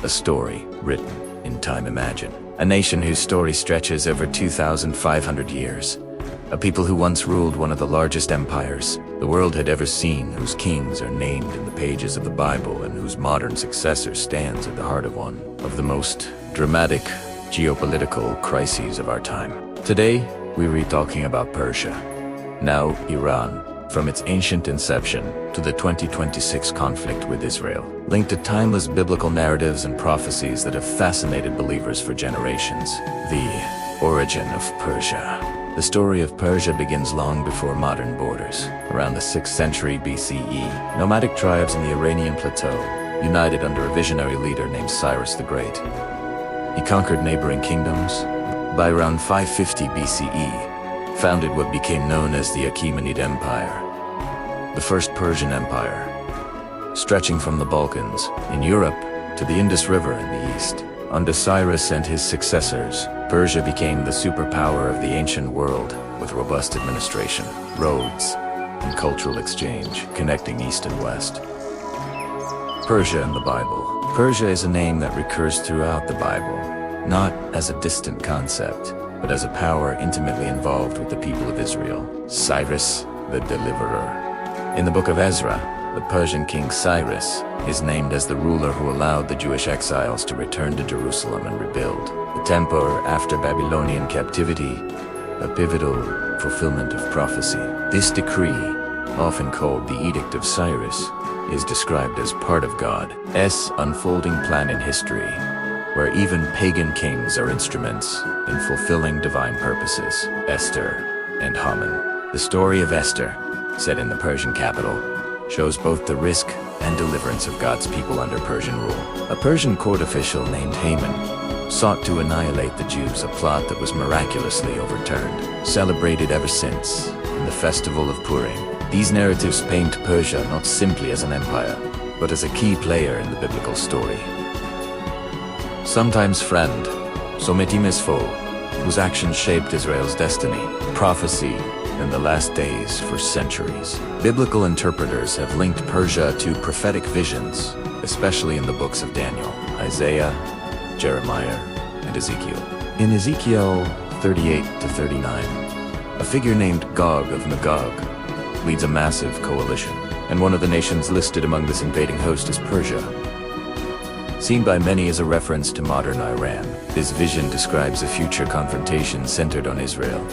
a story written in time imagined. A nation whose story stretches over 2,500 years. A people who once ruled one of the largest empires the world had ever seen, whose kings are named in the pages of the Bible and whose modern successor stands at the heart of one of the most dramatic geopolitical crises of our time. Today, we're talking about Persia, now Iran, from its ancient inception to the 2026 conflict with Israel, linked to timeless biblical narratives and prophecies that have fascinated believers for generations. The origin of Persia. The story of Persia begins long before modern borders. Around the 6th century BCE, nomadic tribes in the Iranian plateau united under a visionary leader named Cyrus the Great. He conquered neighboring kingdoms. By around 550 BCE, founded what became known as the Achaemenid Empire, the first Persian empire, stretching from the Balkans in Europe to the Indus River in the east. Under Cyrus and his successors, Persia became the superpower of the ancient world, with robust administration, roads, and cultural exchange connecting east and west. Persia in the Bible. Persia is a name that recurs throughout the Bible, not as a distant concept, but as a power intimately involved with the people of Israel. Cyrus, the deliverer. In the book of Ezra, the Persian king Cyrus is named as the ruler who allowed the Jewish exiles to return to Jerusalem and rebuild the temple after Babylonian captivity, a pivotal fulfillment of prophecy. This decree, often called the Edict of Cyrus, is described as part of God's unfolding plan in history, where even pagan kings are instruments in fulfilling divine purposes. Esther and Haman. The story of Esther, set in the Persian capital, shows both the risk and deliverance of God's people under Persian rule. A Persian court official named Haman sought to annihilate the Jews, a plot that was miraculously overturned. Celebrated ever since in the festival of Purim, these narratives paint Persia not simply as an empire, but as a key player in the biblical story. Sometimes friend, sometimes foe, whose actions shaped Israel's destiny, prophecy, in the last days for centuries. Biblical interpreters have linked Persia to prophetic visions, especially in the books of Daniel, Isaiah, Jeremiah, and Ezekiel. In Ezekiel 38-39, a figure named Gog of Magog leads a massive coalition, and one of the nations listed among this invading host is Persia. Seen by many as a reference to modern Iran, this vision describes a future confrontation centered on Israel,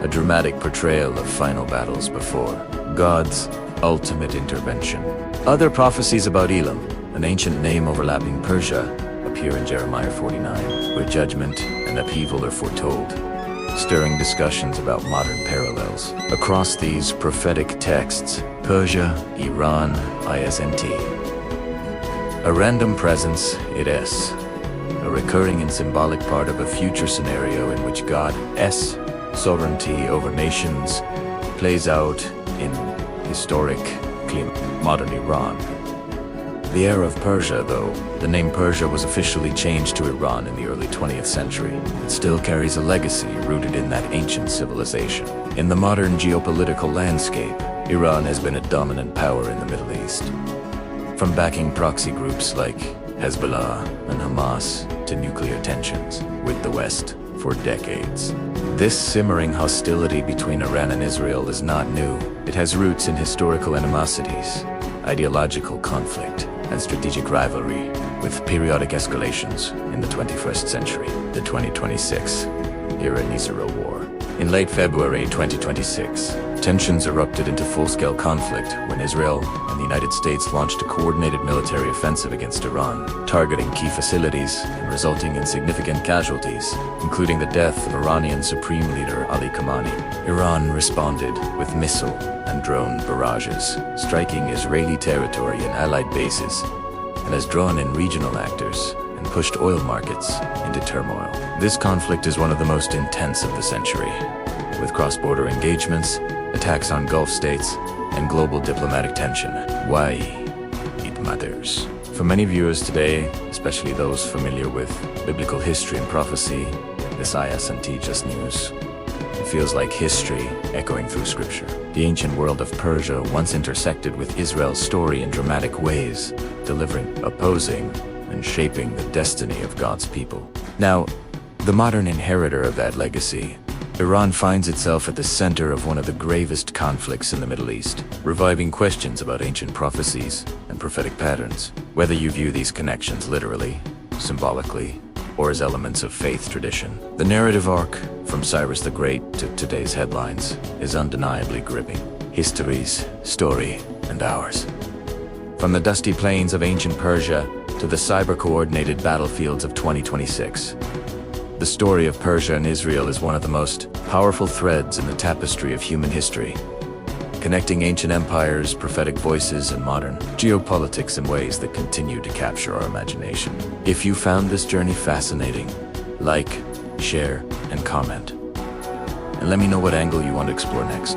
a dramatic portrayal of final battles before God's ultimate intervention. Other prophecies about Elam, an ancient name overlapping Persia, appear in Jeremiah 49, where judgment and upheaval are foretold, stirring discussions about modern parallels. Across these prophetic texts, Persia, Iran, ISNT. A random presence, it is, a recurring and symbolic part of a future scenario in which God's sovereignty over nations plays out in historic, modern Iran. The era of Persia, though the name Persia was officially changed to Iran in the early 20th century, it still carries a legacy rooted in that ancient civilization. In the modern geopolitical landscape, Iran has been a dominant power in the Middle East. From backing proxy groups like Hezbollah and Hamas to nuclear tensions with the West for decades. This simmering hostility between Iran and Israel is not new. It has roots in historical animosities, ideological conflict, and strategic rivalry, with periodic escalations in the 21st century, the 2026 Iran-Israel War. In late February 2026, tensions erupted into full-scale conflict when Israel and the United States launched a coordinated military offensive against Iran, targeting key facilities and resulting in significant casualties, including the death of Iranian Supreme Leader Ali Khamenei. Iran responded with missile and drone barrages, striking Israeli territory and allied bases, and has drawn in regional actors and pushed oil markets into turmoil. This conflict is one of the most intense of the century, with cross-border engagements, attacks on Gulf states, and global diplomatic tension. Why it matters. For many viewers today, especially those familiar with biblical history and prophecy, this ISNT just news. It feels like history echoing through scripture. The ancient world of Persia once intersected with Israel's story in dramatic ways, delivering opposing in shaping the destiny of God's people. Now, the modern inheritor of that legacy, Iran finds itself at the center of one of the gravest conflicts in the Middle East, reviving questions about ancient prophecies and prophetic patterns. Whether you view these connections literally, symbolically, or as elements of faith tradition, the narrative arc, from Cyrus the Great to today's headlines, is undeniably gripping. History's story and ours. From the dusty plains of ancient Persia to the cyber-coordinated battlefields of 2026, the story of Persia and Israel is one of the most powerful threads in the tapestry of human history, connecting ancient empires, prophetic voices, and modern geopolitics in ways that continue to capture our imagination. If you found this journey fascinating, like, share, and comment. And let me know what angle you want to explore next.